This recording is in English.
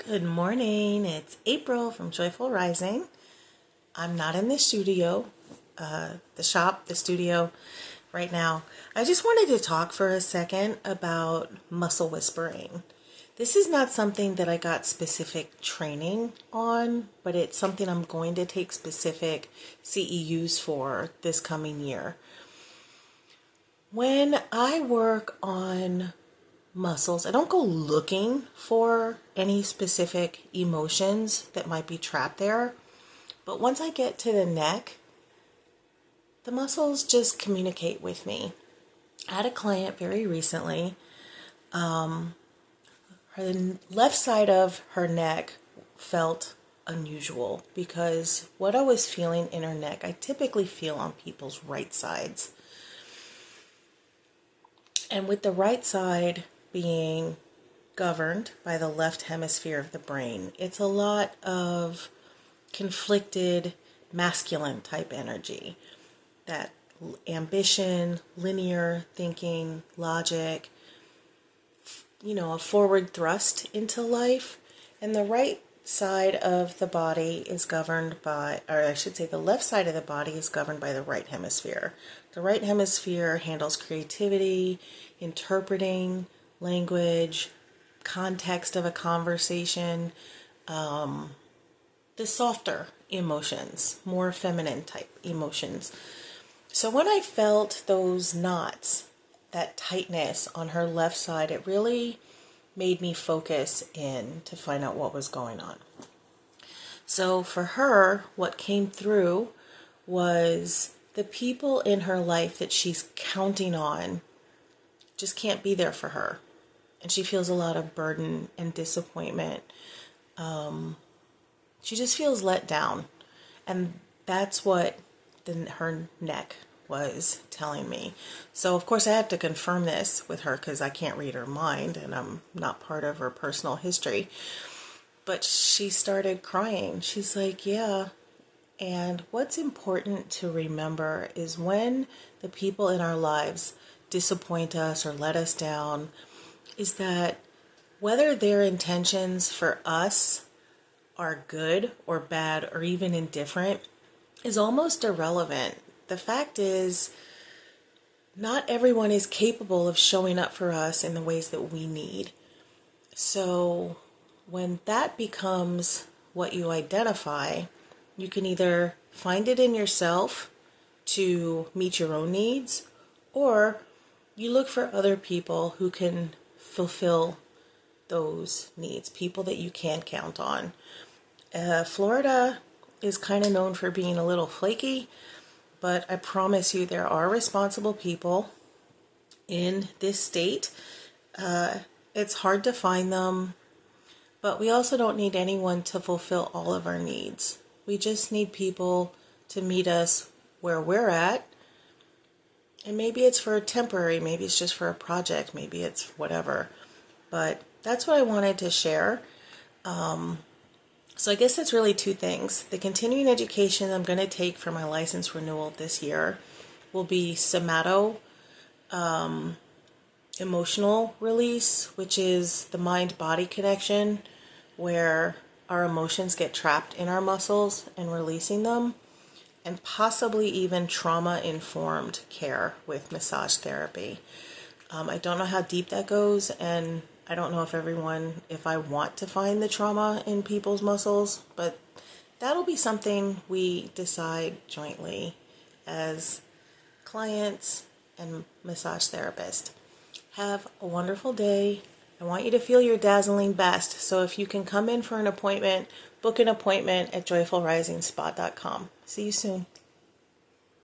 Good morning. It's April from Joyful Rising. I'm not in the studio, the studio right now. I just wanted to talk for a second about muscle whispering. This is not something that I got specific training on, but it's something I'm going to take specific CEUs for this coming year. When I work on muscles, I don't go looking for any specific emotions that might be trapped there. But once I get to the neck, the muscles just communicate with me. I had a client very recently. Her left side of her neck felt unusual because what I was feeling in her neck, I typically feel on people's right sides. And with the right side being governed by the left hemisphere of the brain, it's a lot of conflicted masculine type energy. That ambition, linear thinking, logic, a forward thrust into life. And the right side of the body is governed by, or I should say the left side of the body is governed by the right hemisphere. The right hemisphere handles creativity, interpreting language, context of a conversation, the softer emotions, more feminine type emotions. So when I felt those knots, that tightness on her left side, it really made me focus in to find out what was going on. So for her, what came through was the people in her life that she's counting on just can't be there for her. And she feels a lot of burden and disappointment. She just feels let down. And that's what her neck was telling me. So, of course, I had to confirm this with her because I can't read her mind and I'm not part of her personal history. But she started crying. She's like, yeah. And what's important to remember is when the people in our lives disappoint us or let us down, is that whether their intentions for us are good or bad or even indifferent is almost irrelevant. The fact is, not everyone is capable of showing up for us in the ways that we need. So when that becomes what you identify, you can either find it in yourself to meet your own needs, or you look for other people who can fulfill those needs, people that you can count on. Florida is kind of known for being a little flaky, but I promise you there are responsible people in this state. It's hard to find them, but we also don't need anyone to fulfill all of our needs. We just need people to meet us where we're at. And maybe it's for a temporary, maybe it's just for a project, maybe it's whatever. But that's what I wanted to share. So I guess that's really two things. The continuing education I'm going to take for my license renewal this year will be somato emotional release, which is the mind-body connection where our emotions get trapped in our muscles and releasing them, and possibly even trauma-informed care with massage therapy. I don't know how deep that goes, and I don't know if I want to find the trauma in people's muscles, but that'll be something we decide jointly as clients and massage therapists. Have a wonderful day. I want you to feel your dazzling best, so if you can come in for an appointment, book an appointment at joyfulrisingspa.com. See you soon.